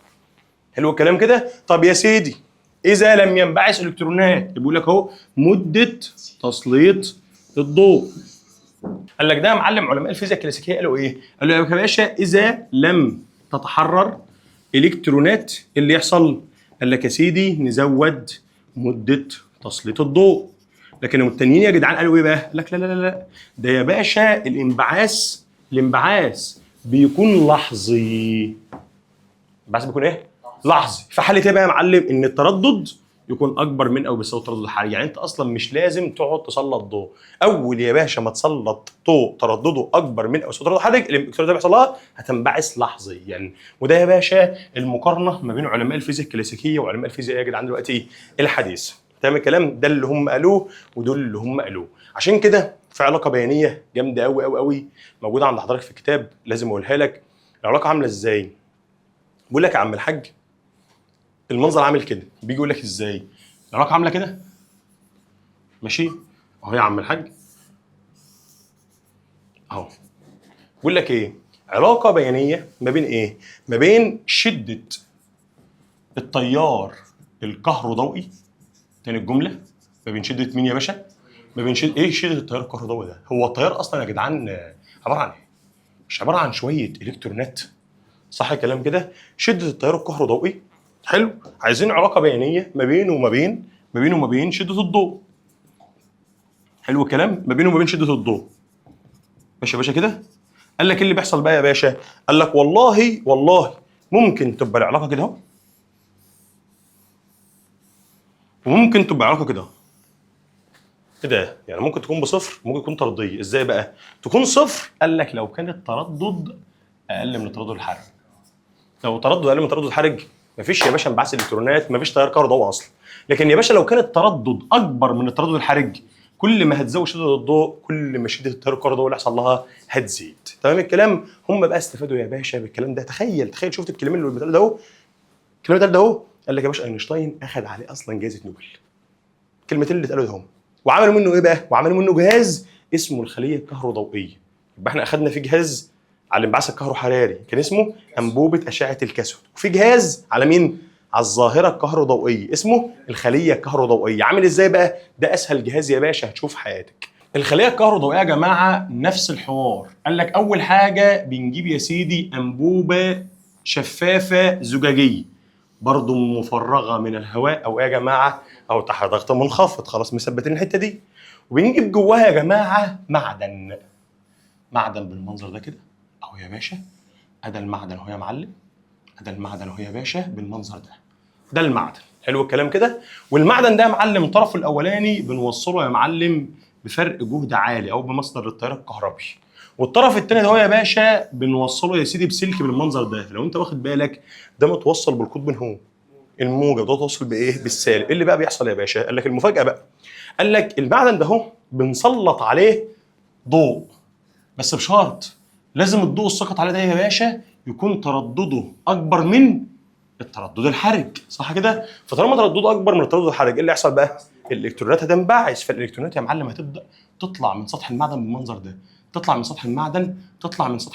حلو الكلام كده؟ طب يا سيدي اذا لم ينبعث الكترونات بيقول لك اهو مده تسليط الضوء. قال لك ده يا معلم علماء الفيزياء الكلاسيكيه قالوا ايه؟ قالوا يا باشا اذا لم تتحرر الكترونات اللي يحصل؟ قال لك يا سيدي نزود مده تسليط الضوء. لكن التانيين يا جدعان قالوا ايه بقى؟ قال لك لا ده يا باشا الانبعاث بيكون لحظي. الانبعاث بيكون ايه؟ لحظي. في حاله ايه بقى يا معلم؟ ان التردد يكون اكبر من او بيساوي التردد الحراري. يعني انت اصلا مش لازم تقعد تسلط ضوء. اول يا باشا ما تسلط ضوء تردده اكبر من او بيساوي التردد الحراري الالكترون ده بيحصل لها هتنبعث لحظيا. يعني وده يا باشا المقارنه ما بين علماء الفيزياء الكلاسيكيه وعلماء الفيزياء يا جدعان دلوقتي الحديث. تمام الكلام؟ ده اللي هم قالوه ودول اللي هم قالوه. عشان كده في علاقه بيانيه جامده قوي قوي قوي موجوده عند حضرتك في الكتاب، لازم اقولها لك. العلاقه عامله ازاي؟ بقول لك يا عم الحاج المنظر عامل كده. بيجي يقول لك ازاي؟ العلاقه عامله كده ماشي اهو يا عم الحاج اهو. بقول لك ايه؟ علاقه بيانيه ما بين ايه؟ ما بين شده التيار الكهروضوئي. تاني الجمله ما بين شده مين يا باشا؟ ما بين ايه شده التيار الكهروضوئي ده؟ هو التيار اصلا يا جدعان عباره عن ايه؟ مش عباره عن شويه الكترونات؟ صح الكلام كده؟ شده التيار الكهروضوئي. حلو. عايزين علاقه بيانيه ما بينه وما بين شده الضوء. حلو الكلام؟ ما بينه وما بين شده الضوء. ماشي يا باشا كده. قال لك ايه اللي بيحصل بقى يا باشا؟ قال لك والله ممكن تبقى العلاقه كده اهو، وممكن تبقى العلاقه كده اهو. ايه ده؟ يعني ممكن تكون بصفر، ممكن تكون طرديه. ازاي بقى تكون صفر؟ قال لك لو كان التردد اقل من التردد الحرج. لو التردد اقل من التردد الحرج مفيش يا باشا انبعاث الكترونات، مفيش تيار كهربائي اصلا. لكن يا باشا لو كان التردد اكبر من التردد الحرج، كل ما هتزود شده الضوء كل ما شده التيار الكهربائي اللي هيحصل لها هتزيد. تمام الكلام؟ هم بقى استفادوا يا باشا بالكلام ده. تخيل شفت الكلام اللي بيتقال ده اهو، الكلام ده اهو. قال لك يا باشا اينشتاين اخذ عليه اصلا جائزه نوبل. الكلمتين اللي اتقالوا هم، وعملوا منه ايه بقى؟ وعملوا منه جهاز اسمه الخليه الكهروضوئيه. يبقى احنا اخذنا في جهاز على الانبعاث الكهروحراري كان اسمه انبوبه اشعه الكاثود، وفي جهاز على مين؟ على الظاهره الكهروضوئيه اسمه الخليه الكهروضوئيه. عامل ازاي بقى؟ ده اسهل جهاز يا باشا هتشوف حياتك. الخليه الكهروضوئيه يا جماعه نفس الحوار. قال لك اول حاجه بنجيب يا سيدي انبوبه شفافه زجاجيه برضه مفرغه من الهواء او ايه يا جماعه؟ او تحت ضغط منخفض. خلاص مثبتين الحته دي. وبنجيب جواها يا جماعه معدن بالمنظر ده كده اهو يا باشا. ادي المعدن اهو يا معلم، ادي المعدن اهو يا باشا بالمنظر ده. ده المعدن. حلو الكلام كده. والمعدن ده يا معلم طرفه الاولاني بنوصله يا معلم بفرق جهد عالي او بمصدر التيار الكهربي، والطرف الثاني ده هو يا باشا بنوصله يا سيدي بسلك بالمنظر ده. لو انت واخد بالك ده متوصل بالقطب من هو الموجب، ده متوصل بايه؟ بالسالب. ايه اللي بقى بيحصل يا باشا؟ قال لك المفاجاه بقى. قال لك المعدن ده اهو بنسلط عليه ضوء، بس بشرط لازم الضوء الساقط عليه ده يا باشا يكون تردده اكبر من التردد الحرج، صح كده؟ فطالما تردده اكبر من التردد الحرج ايه اللي يحصل بقى؟ الالكترونات هتنبعث. فالالكترونات يا معلم هتبدا تطلع من سطح المعدن بالمنظر ده، تطلع من سطح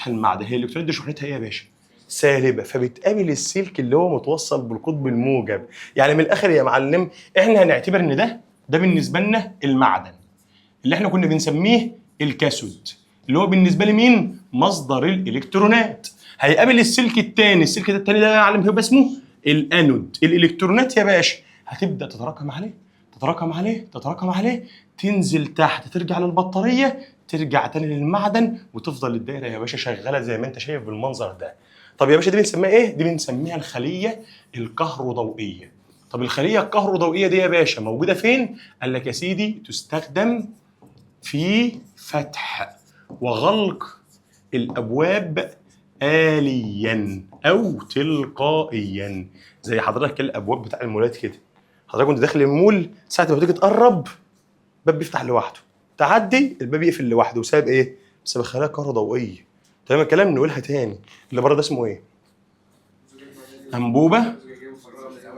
المعدن. هي الالكترونات دي شحنتها ايه يا باشا؟ سالبه. فبتقابل السلك اللي هو متوصل بالقطب الموجب. يعني من الاخر يا معلم احنا هنعتبر ان ده بالنسبه لنا المعدن اللي احنا كنا بنسميه الكاثود، اللي هو بالنسبه لي مين؟ مصدر الالكترونات. هيقابل السلك الثاني، السلك الثاني ده يا معلم هيبقى اسمه الانود. الالكترونات يا باشا هتبدا تتراكم عليه تنزل تحت، ترجع للبطاريه، ترجع تاني للمعدن، وتفضل الدايره يا باشا شغاله زي ما انت شايف بالمنظر ده. طب يا باشا دي بنسميها ايه؟ دي بنسميها الخليه الكهروضوئيه. طب الخليه الكهروضوئيه دي يا باشا موجوده فين؟ قال لك يا سيدي تستخدم في فتح وغلق الابواب آليا او تلقائيا. زي حضرتك كده الابواب بتاع المولات كده، حضرتك وانت داخل المول ساعه ما بتيجي تقرب الباب بيفتح لوحده، تعدي الباب يقفل لوحده. بسبب ايه؟ بسبب خلايا كهروضوئيه. تمام الكلام؟ نقولها تاني. اللي بره ده اسمه ايه؟ انبوبه.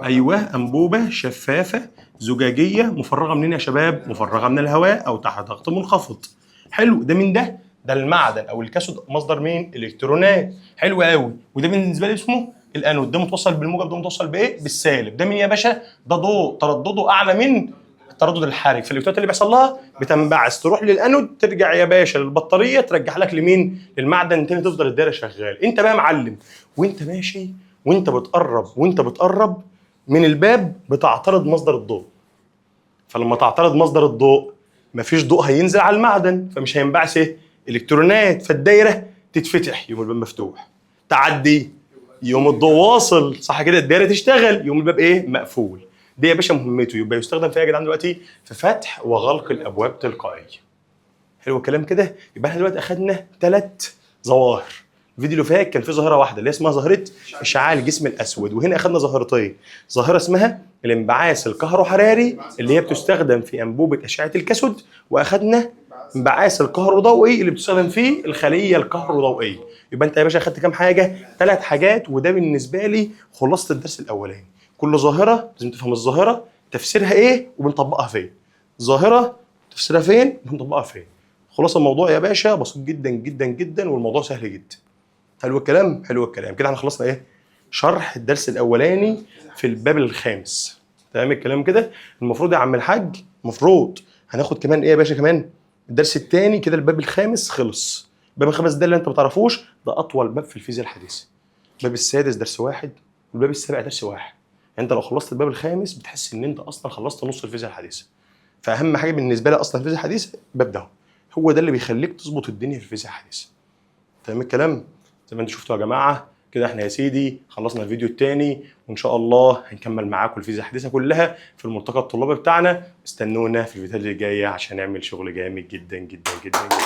ايوه انبوبه شفافه زجاجيه مفرغه منين يا شباب؟ مفرغه من الهواء او تحت ضغط منخفض. حلو. ده من ده المعدن او الكاثود مصدر مين؟ الكترونات. حلو قوي. وده بالنسبه لي اسمه الانود، ده متوصل بالموجب، ده متوصل بايه؟ بالسالب. ده مين يا باشا؟ ده ضوء تردده اعلى من التردد الحرج. فالالكترونات اللي بيحصل لها بتنبعث تروح للانود، ترجع يا باشا للبطاريه، ترجع لك لمين؟ للمعدن تاني، تفضل الدايره شغال. انت بقى معلم وانت ماشي وانت بتقرب من الباب بتعترض مصدر الضوء. فلما تعترض مصدر الضوء مفيش ضوء هينزل على المعدن، فمش هينبعث ايه؟ الكترونات. فالدايره تتفتح يوم الباب مفتوح، تعدي يوم الضوء واصل، صح كده؟ الدايره تشتغل يوم الباب ايه؟ مقفول. دي يا باشا مهمته. يبقى يستخدم فيها يا جدعان دلوقتي في فتح وغلق الابواب تلقائيا. حلو الكلام كده. يبقى احنا دلوقتي اخدنا 3 ظواهر. الفيديو اللي فات كان في ظاهره واحده اللي اسمها ظاهره اشعاع الجسم الاسود، وهنا اخذنا ظاهرتين. ظاهره اسمها الانبعاث الكهروحراري اللي هي بتستخدم في انبوبه اشعه الكاثود، واخذنا انبعاث الكهروضوئي اللي بتستخدم فيه الخليه الكهروضوئيه. يبقى انت يا باشا اخدت كام حاجه؟ 3 حاجات. وده بالنسبه لي خلاصه الدرس الاولاني. كل ظاهره لازم تفهم الظاهره تفسيرها ايه وبنطبقها فين. ظاهره تفسيرها فين وبنطبقها فين. خلاص الموضوع يا باشا بسيط جدا جدا جدا، والموضوع سهل جدا. حلو الكلام؟ حلو الكلام. كده احنا خلصنا ايه؟ شرح الدرس الاولاني في الباب الخامس. تمام الكلام كده؟ المفروض يا عم الحاج المفروض هناخد كمان ايه يا باشا؟ كمان الدرس الثاني كده الباب الخامس خلص. الباب الخامس ده اللي انت ما تعرفوش ده اطول باب في الفيزياء الحديثه. الباب السادس درس 1، والباب السابع درس 1. يعني انت لو خلصت الباب الخامس بتحس ان انت اصلا خلصت نص الفيزياء الحديثه. فاهم حاجه بالنسبه لي اصلا الفيزياء الحديثه الباب ده. هو ده اللي بيخليك تظبط الدنيا في الفيزياء الحديثه. تمام الكلام؟ زي ما انتم شفتوا يا جماعه كده احنا يا سيدي خلصنا الفيديو الثاني، وان شاء الله هنكمل معاكم الفيزياء الحديثه كلها في الملتقى الطلابي بتاعنا. استنونا في الفيديوهات اللي جايه عشان نعمل شغل جامد جدا جدا جدا جدا.